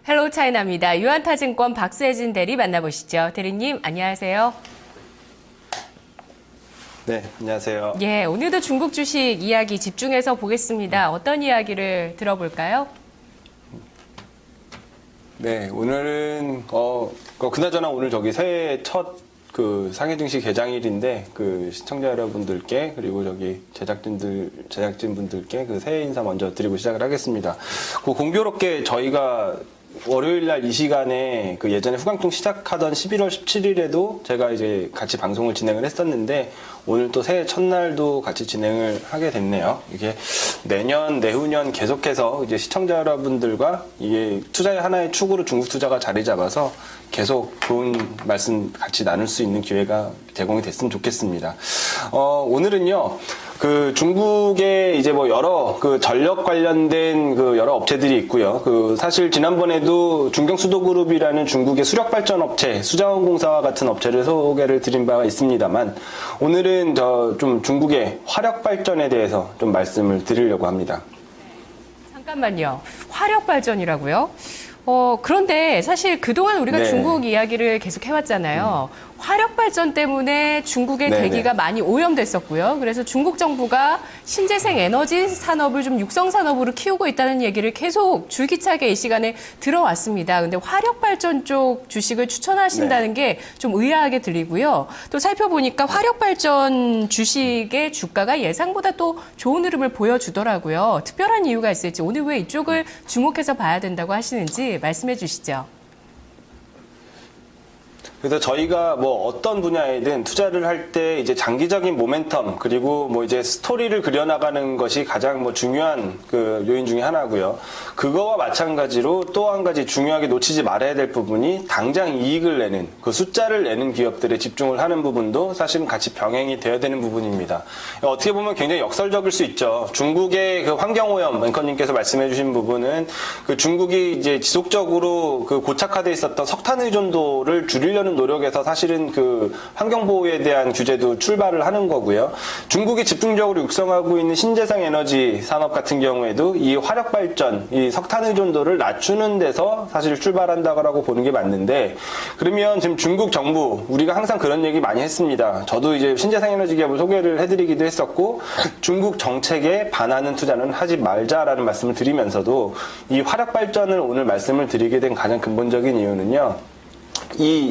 헬로 차이나입니다. 유한타증권 박수혜진 대리 만나보시죠. 대리님, 안녕하세요. 네, 안녕하세요. 예, 오늘도 중국 주식 이야기 집중해서 보겠습니다. 어떤 이야기를 들어볼까요? 네, 오늘은 그나저나 오늘 저기 새해 첫 상해 증시 개장일인데 시청자 여러분들께 그리고 저기 제작진분들께 새해 인사 먼저 드리고 시작을 하겠습니다. 공교롭게 저희가 월요일 날 이 시간에 예전에 후강통 시작하던 11월 17일에도 제가 이제 같이 방송을 진행을 했었는데 오늘 또 새해 첫날도 같이 진행을 하게 됐네요. 이게 내년, 내후년 계속해서 이제 시청자 여러분들과 이게 투자의 하나의 축으로 중국 투자가 자리 잡아서 계속 좋은 말씀 같이 나눌 수 있는 기회가 제공이 됐으면 좋겠습니다. 오늘은요. 중국에 이제 여러 전력 관련된 여러 업체들이 있고요. 사실 지난번에도 중경수도그룹이라는 중국의 수력발전 업체, 수자원공사와 같은 업체를 소개를 드린 바가 있습니다만 오늘은 좀 중국의 화력발전에 대해서 좀 말씀을 드리려고 합니다. 잠깐만요. 화력발전이라고요? 그런데 사실 그동안 우리가 네. 중국 이야기를 계속 해왔잖아요. 화력 발전 때문에 중국의 네네. 대기가 많이 오염됐었고요. 그래서 중국 정부가 신재생 에너지 산업을 좀 육성 산업으로 키우고 있다는 얘기를 계속 줄기차게 이 시간에 들어왔습니다. 근데 화력 발전 쪽 주식을 추천하신다는 게 좀 의아하게 들리고요. 또 살펴보니까 화력 발전 주식의 주가가 예상보다 또 좋은 흐름을 보여주더라고요. 특별한 이유가 있을지 오늘 왜 이쪽을 주목해서 봐야 된다고 하시는지 말씀해 주시죠. 그래서 저희가 어떤 분야에든 투자를 할 때 이제 장기적인 모멘텀 그리고 이제 스토리를 그려나가는 것이 가장 중요한 요인 중에 하나고요. 그거와 마찬가지로 또 한 가지 중요하게 놓치지 말아야 될 부분이 당장 이익을 내는 숫자를 내는 기업들에 집중을 하는 부분도 사실은 같이 병행이 되어야 되는 부분입니다. 어떻게 보면 굉장히 역설적일 수 있죠. 중국의 환경오염 앵커님께서 말씀해주신 부분은 중국이 이제 지속적으로 고착화돼 있었던 석탄 의존도를 줄이려는 노력에서 사실은 환경보호에 대한 규제도 출발을 하는 거고요. 중국이 집중적으로 육성하고 있는 신재생 에너지 산업 같은 경우에도 이 화력발전, 이 석탄 의존도를 낮추는 데서 사실 출발한다고 보는 게 맞는데 그러면 지금 중국 정부, 우리가 항상 그런 얘기 많이 했습니다. 저도 이제 신재생 에너지 기업을 소개를 해드리기도 했었고 중국 정책에 반하는 투자는 하지 말자라는 말씀을 드리면서도 이 화력발전을 오늘 말씀을 드리게 된 가장 근본적인 이유는요.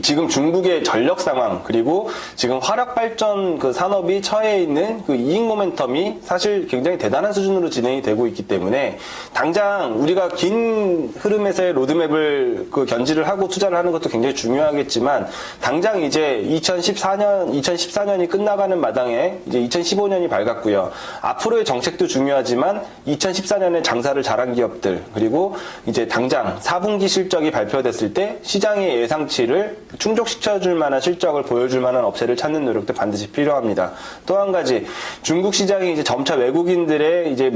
지금 중국의 전력 상황 그리고 지금 화력발전 산업이 처해 있는 이익 모멘텀이 사실 굉장히 대단한 수준으로 진행이 되고 있기 때문에 당장 우리가 긴 흐름에서의 로드맵을 견지를 하고 투자를 하는 것도 굉장히 중요하겠지만 당장 이제 2014년이 끝나가는 마당에 이제 2015년이 밝았고요. 앞으로의 정책도 중요하지만 2014년에 장사를 잘한 기업들 그리고 이제 당장 4분기 실적이 발표됐을 때 시장의 예상치를 충족시켜줄 만한 실적을 보여줄 만한 업체를 찾는 노력도 반드시 필요합니다. 또 한 가지 중국 시장이 이제 점차 외국인들의 이제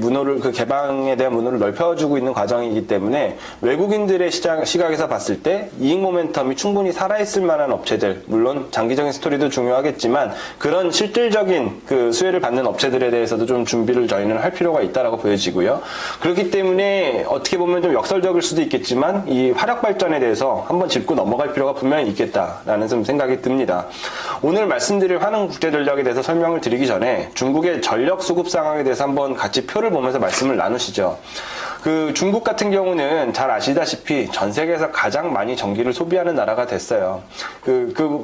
개방에 대한 문호를 넓혀주고 있는 과정이기 때문에 외국인들의 시각에서 봤을 때 이익 모멘텀이 충분히 살아있을 만한 업체들 물론 장기적인 스토리도 중요하겠지만 그런 실질적인 수혜를 받는 업체들에 대해서도 좀 준비를 저희는 할 필요가 있다라고 보여지고요. 그렇기 때문에 어떻게 보면 좀 역설적일 수도 있겠지만 이 화력 발전에 대해서 한번 짚고 넘어갈 필요가 분명히 있겠다라는 좀 생각이 듭니다. 오늘 말씀드릴 환흥 국제전력에 대해서 설명을 드리기 전에 중국의 전력 수급 상황에 대해서 한번 같이 표를 보면서 말씀을 나누시죠. 중국 같은 경우는 잘 아시다시피 전 세계에서 가장 많이 전기를 소비하는 나라가 됐어요.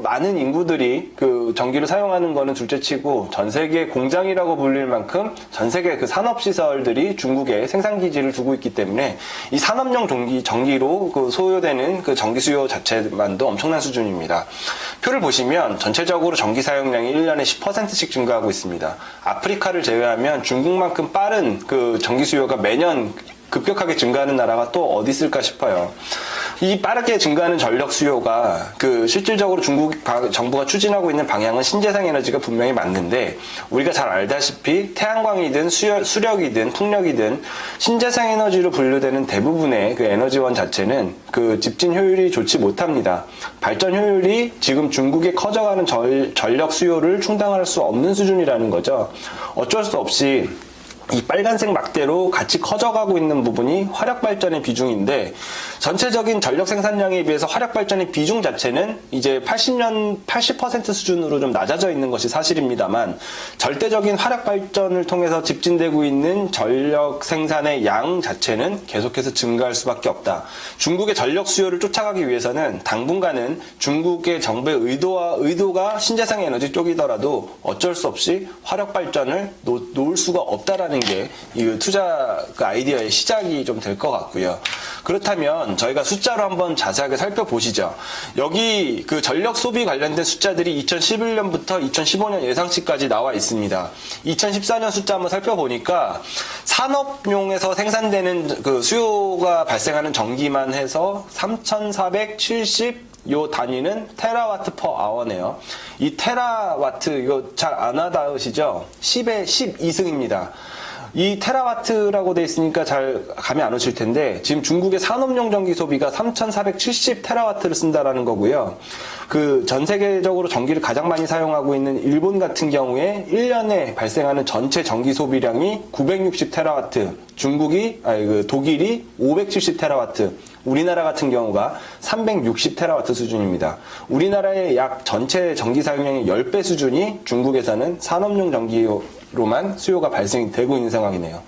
많은 인구들이 전기를 사용하는 거는 둘째치고 전 세계 공장이라고 불릴 만큼 전 세계 산업시설들이 중국에 생산기지를 두고 있기 때문에 이 산업용 전기로 소요되는 전기 수요 자체만도 엄청난 수준입니다. 표를 보시면 전체적으로 전기 사용량이 1년에 10%씩 증가하고 있습니다. 아프리카를 제외하면 중국만큼 빠른 전기 수요가 매년 급격하게 증가하는 나라가 또 어디 있을까 싶어요. 이 빠르게 증가하는 전력 수요가 실질적으로 중국 정부가 추진하고 있는 방향은 신재생 에너지가 분명히 맞는데 우리가 잘 알다시피 태양광이든 수력이든 풍력이든 신재생 에너지로 분류되는 대부분의 에너지원 자체는 집진 효율이 좋지 못합니다. 발전 효율이 지금 중국에 커져가는 전력 수요를 충당할 수 없는 수준이라는 거죠. 어쩔 수 없이 이 빨간색 막대로 같이 커져가고 있는 부분이 화력발전의 비중인데, 전체적인 전력 생산량에 비해서 화력발전의 비중 자체는 이제 80% 수준으로 좀 낮아져 있는 것이 사실입니다만, 절대적인 화력발전을 통해서 집진되고 있는 전력 생산의 양 자체는 계속해서 증가할 수밖에 없다. 중국의 전력 수요를 쫓아가기 위해서는 당분간은 중국의 정부의 의도가 신재생 에너지 쪽이더라도 어쩔 수 없이 화력발전을 놓을 수가 없다라는 게 이 투자 아이디어의 시작이 좀 될 것 같고요. 그렇다면 저희가 숫자로 한번 자세하게 살펴보시죠. 여기 그 전력 소비 관련된 숫자들이 2011년부터 2015년 예상치까지 나와 있습니다. 2014년 숫자 한번 살펴보니까 산업용에서 생산되는 그 수요가 발생하는 전기만 해서 3,470 요 단위는 테라와트 퍼 아워네요. 이 테라와트 이거 잘 안 와닿으시죠? 10의 12승입니다. 이 테라와트라고 돼 있으니까 잘 감이 안 오실 텐데, 지금 중국의 산업용 전기 소비가 3,470 테라와트를 쓴다라는 거고요. 그 전 세계적으로 전기를 가장 많이 사용하고 있는 일본 같은 경우에 1년에 발생하는 전체 전기 소비량이 960 테라와트, 독일이 570 테라와트, 우리나라 같은 경우가 360 테라와트 수준입니다. 우리나라의 약 전체 전기 사용량의 10배 수준이 중국에서는 산업용 전기로만 수요가 발생이 되고 있는 상황이네요.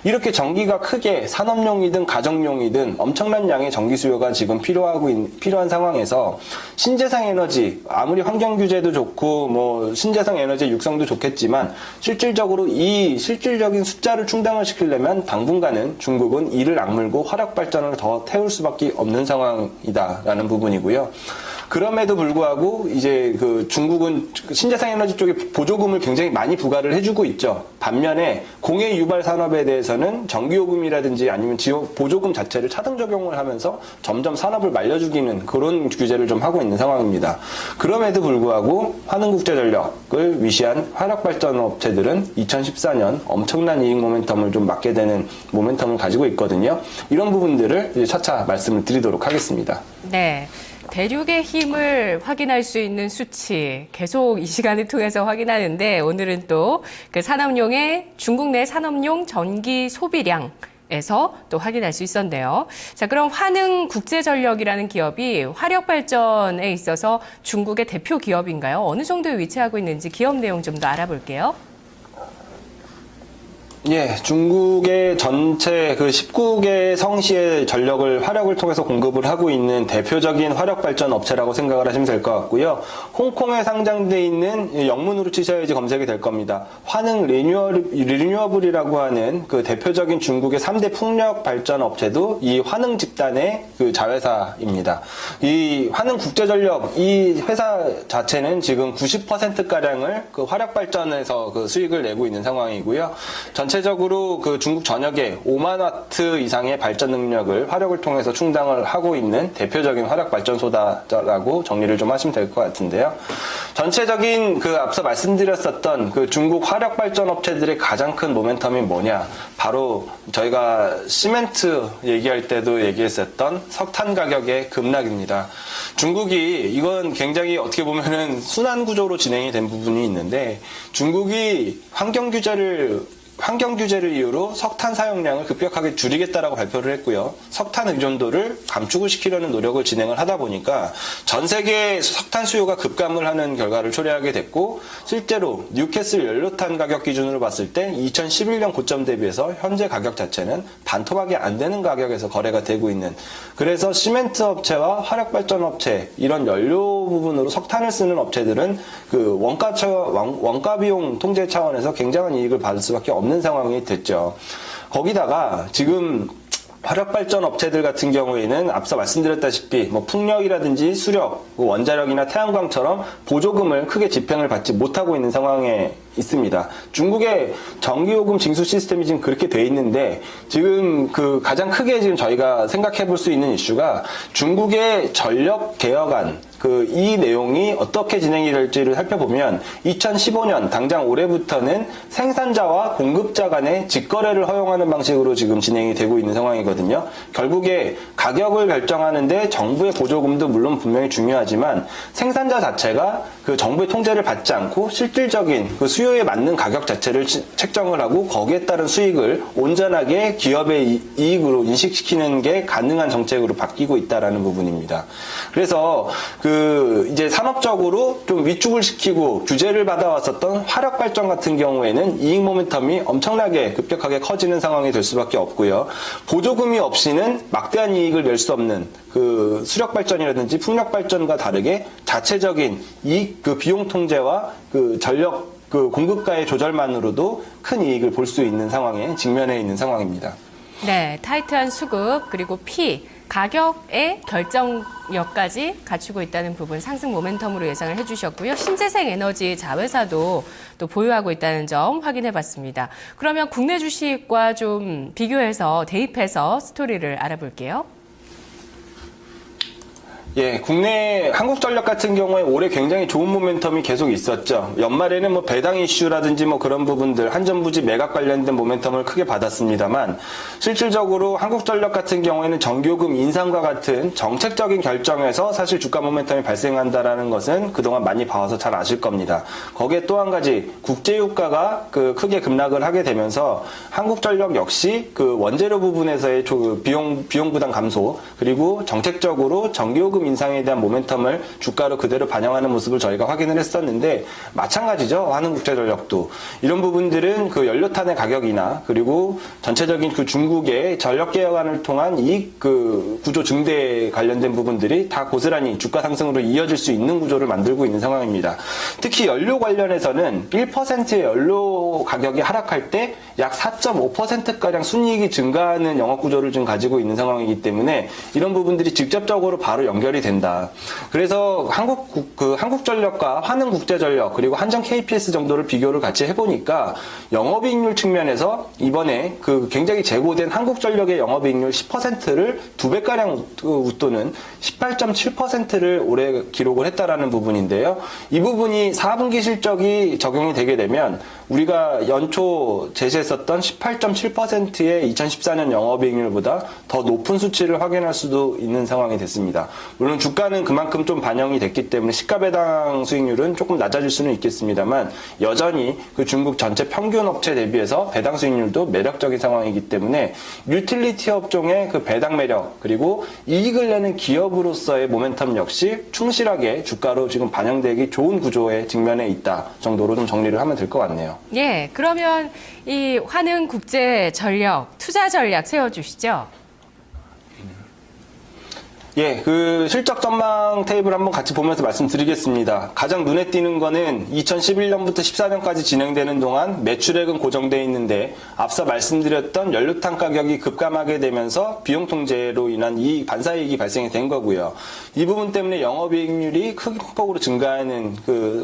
이렇게 전기가 크게 산업용이든 가정용이든 엄청난 양의 전기 수요가 지금 필요한 상황에서 신재생 에너지, 아무리 환경 규제도 좋고 뭐 신재생 에너지 육성도 좋겠지만 실질적으로 이 실질적인 숫자를 충당을 시키려면 당분간은 중국은 이를 악물고 화력 발전을 더 태울 수밖에 없는 상황이다라는 부분이고요. 그럼에도 불구하고 이제 그 중국은 신재생 에너지 쪽에 보조금을 굉장히 많이 부과를 해주고 있죠. 반면에 공해 유발 산업에 대해서는 전기요금이라든지 아니면 보조금 자체를 차등 적용을 하면서 점점 산업을 말려 죽이는 그런 규제를 좀 하고 있는 상황입니다. 그럼에도 불구하고 한흥국제전력을 위시한 화력발전 업체들은 2014년 엄청난 이익 모멘텀을 좀 맞게 되는 모멘텀을 가지고 있거든요. 이런 부분들을 이제 차차 말씀을 드리도록 하겠습니다. 네. 대륙의 힘을 확인할 수 있는 수치 계속 이 시간을 통해서 확인하는데, 오늘은 또 그 중국 내 산업용 전기 소비량에서 또 확인할 수 있었네요. 자, 그럼 환흥국제전력이라는 기업이 화력 발전에 있어서 중국의 대표 기업인가요? 어느 정도에 위치하고 있는지 기업 내용 좀 더 알아볼게요. 예, 중국의 전체 그 19개 성시의 전력을 화력을 통해서 공급을 하고 있는 대표적인 화력 발전 업체라고 생각을 하시면 될 것 같고요. 홍콩에 상장돼 있는 영문으로 치셔야지 검색이 될 겁니다. 환흥 리뉴어블이라고 하는 그 대표적인 중국의 3대 풍력 발전 업체도 이 환흥 집단의 그 자회사입니다. 이 환흥 국제전력 이 회사 자체는 지금 90%가량을 그 화력 발전에서 그 수익을 내고 있는 상황이고요. 전체적으로 그 중국 전역에 5만 와트 이상의 발전 능력을 화력을 통해서 충당을 하고 있는 대표적인 화력 발전소다라고 정리를 좀 하시면 될 것 같은데요. 전체적인 그 앞서 말씀드렸었던 그 중국 화력 발전 업체들의 가장 큰 모멘텀이 뭐냐? 바로 저희가 시멘트 얘기할 때도 얘기했었던 석탄 가격의 급락입니다. 중국이 이건 굉장히 어떻게 보면은 순환 구조로 진행이 된 부분이 있는데, 중국이 환경 규제를 이유로 석탄 사용량을 급격하게 줄이겠다라고 발표를 했고요. 석탄 의존도를 감축을 시키려는 노력을 진행을 하다 보니까 전 세계 석탄 수요가 급감을 하는 결과를 초래하게 됐고, 실제로 뉴캐슬 연료탄 가격 기준으로 봤을 때 2011년 고점 대비해서 현재 가격 자체는 반토막이 안 되는 가격에서 거래가 되고 있는, 그래서 시멘트 업체와 화력 발전 업체 이런 연료 부분으로 석탄을 쓰는 업체들은 그 원가 비용 통제 차원에서 굉장한 이익을 받을 수밖에 없는 상황이 됐죠. 거기다가 지금 화력발전 업체들 같은 경우에는 앞서 말씀드렸다시피 뭐 풍력이라든지 수력, 원자력이나 태양광처럼 보조금을 크게 집행을 받지 못하고 있는 상황에 있습니다. 중국의 전기요금 징수 시스템이 지금 그렇게 돼 있는데, 지금 그 가장 크게 지금 저희가 생각해 볼 수 있는 이슈가 중국의 전력 개혁안, 이 내용이 어떻게 진행이 될지를 살펴보면 2015년 당장 올해부터는 생산자와 공급자 간의 직거래를 허용하는 방식으로 지금 진행이 되고 있는 상황이거든요. 결국에 가격을 결정하는데 정부의 보조금도 물론 분명히 중요하지만 생산자 자체가 그 정부의 통제를 받지 않고 실질적인 그 수요 수요에 맞는 가격 자체를 책정을 하고 거기에 따른 수익을 온전하게 기업의 이익으로 인식시키는 게 가능한 정책으로 바뀌고 있다라는 부분입니다. 그래서 이제 산업적으로 좀 위축을 시키고 규제를 받아왔었던 화력 발전 같은 경우에는 이익 모멘텀이 엄청나게 급격하게 커지는 상황이 될 수밖에 없고요. 보조금이 없이는 막대한 이익을 낼 수 없는 수력 발전이라든지 풍력 발전과 다르게 자체적인 이익 비용 통제와 전력 공급가의 조절만으로도 큰 이익을 볼 수 있는 상황에 직면해 있는 상황입니다. 네, 타이트한 수급 그리고 가격의 결정력까지 갖추고 있다는 부분 상승 모멘텀으로 예상을 해주셨고요. 신재생 에너지 자회사도 또 보유하고 있다는 점 확인해 봤습니다. 그러면 국내 주식과 좀 비교해서 대입해서 스토리를 알아볼게요. 예, 국내 한국전력 같은 경우에 올해 굉장히 좋은 모멘텀이 계속 있었죠. 연말에는 뭐 배당 이슈라든지 뭐 그런 부분들, 한전부지 매각 관련된 모멘텀을 크게 받았습니다만, 실질적으로 한국전력 같은 경우에는 전기요금 인상과 같은 정책적인 결정에서 사실 주가 모멘텀이 발생한다라는 것은 그동안 많이 봐와서 잘 아실 겁니다. 거기에 또 한 가지, 국제유가가 크게 급락을 하게 되면서 한국전력 역시 원재료 부분에서의 비용 부담 감소, 그리고 정책적으로 전기요금 인상에 대한 모멘텀을 주가로 그대로 반영하는 모습을 저희가 확인을 했었는데, 마찬가지죠. 한국국제전력도 이런 부분들은 연료탄의 가격이나 그리고 전체적인 중국의 전력 개혁안을 통한 이익 구조 증대에 관련된 부분들이 다 고스란히 주가 상승으로 이어질 수 있는 구조를 만들고 있는 상황입니다. 특히 연료 관련해서는 1%의 연료 가격이 하락할 때 약 4.5%가량 순이익이 증가하는 영업 구조를 지금 가지고 있는 상황이기 때문에 이런 부분들이 직접적으로 바로 연결이 된다. 그래서 한국전력과 한은국제전력 그리고 한전 KPS 정도를 비교를 같이 해보니까 영업이익률 측면에서 이번에 굉장히 재고된 한국전력의 영업이익률 10%를 2배가량 웃도는 18.7%를 올해 기록을 했다라는 부분인데요. 이 부분이 4분기 실적이 적용이 되게 되면 우리가 연초 제시했었던 18.7%의 2014년 영업이익률보다 더 높은 수치를 확인할 수도 있는 상황이 됐습니다. 물론 주가는 그만큼 좀 반영이 됐기 때문에 시가배당 수익률은 조금 낮아질 수는 있겠습니다만 여전히 중국 전체 평균 업체 대비해서 배당 수익률도 매력적인 상황이기 때문에 유틸리티 업종의 배당 매력 그리고 이익을 내는 기업으로서의 모멘텀 역시 충실하게 주가로 지금 반영되기 좋은 구조에 직면해 있다 정도로 좀 정리를 하면 될 것 같네요. 예, 그러면 이 한은국제전력 투자 전략 세워주시죠. 예, 실적 전망 테이블 한번 같이 보면서 말씀드리겠습니다. 가장 눈에 띄는 거는 2011년부터 14년까지 진행되는 동안 매출액은 고정되어 있는데 앞서 말씀드렸던 연료탄 가격이 급감하게 되면서 비용 통제로 인한 반사이익이 발생이 된 거고요. 이 부분 때문에 영업이익률이 큰 폭으로 증가하는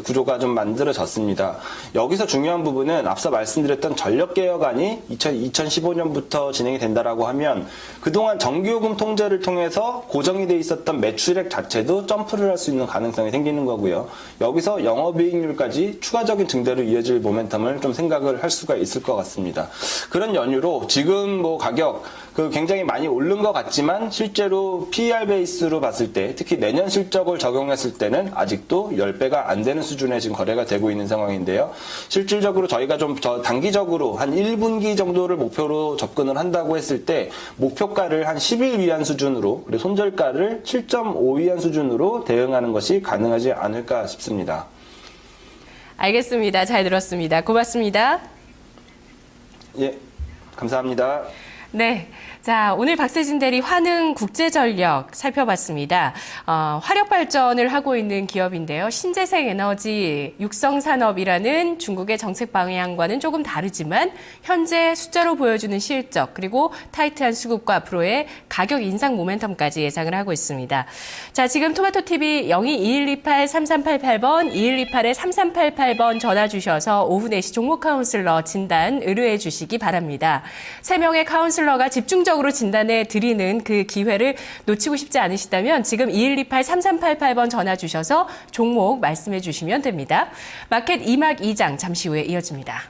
구조가 좀 만들어졌습니다. 여기서 중요한 부분은 앞서 말씀드렸던 전력개혁안이 2015년부터 진행이 된다라고 하면 그동안 전기요금 통제를 통해서 고정이 돼 있었던 매출액 자체도 점프를 할 수 있는 가능성이 생기는 거고요. 여기서 영업이익률까지 추가적인 증대로 이어질 모멘텀을 좀 생각을 할 수가 있을 것 같습니다. 그런 연유로 지금 가격 굉장히 많이 오른 것 같지만 실제로 PER 베이스로 봤을 때 특히 내년 실적을 적용했을 때는 아직도 10배가 안 되는 수준에 지금 거래가 되고 있는 상황인데요. 실질적으로 저희가 좀 단기적으로 한 1분기 정도를 목표로 접근을 한다고 했을 때 목표가를 한 10일 위안 수준으로 그리고 손절가를 7.5 위안 수준으로 대응하는 것이 가능하지 않을까 싶습니다. 알겠습니다. 잘 들었습니다. 고맙습니다. 예, 감사합니다. 네. 자, 오늘 박세진 대리 한은국제전력 살펴봤습니다. 화력 발전을 하고 있는 기업인데요. 신재생 에너지 육성산업이라는 중국의 정책 방향과는 조금 다르지만 현재 숫자로 보여주는 실적 그리고 타이트한 수급과 앞으로의 가격 인상 모멘텀까지 예상을 하고 있습니다. 자, 지금 토마토TV 02-2128-3388번, 2128-3388번 전화 주셔서 오후 4시 종목 카운슬러 진단 의뢰해 주시기 바랍니다. 3명의 카운슬러가 집중적으로 진단해 드리는 그 기회를 놓치고 싶지 않으시다면 지금 2128-3388번 전화 주셔서 종목 말씀해 주시면 됩니다. 마켓 2막 2장 잠시 후에 이어집니다.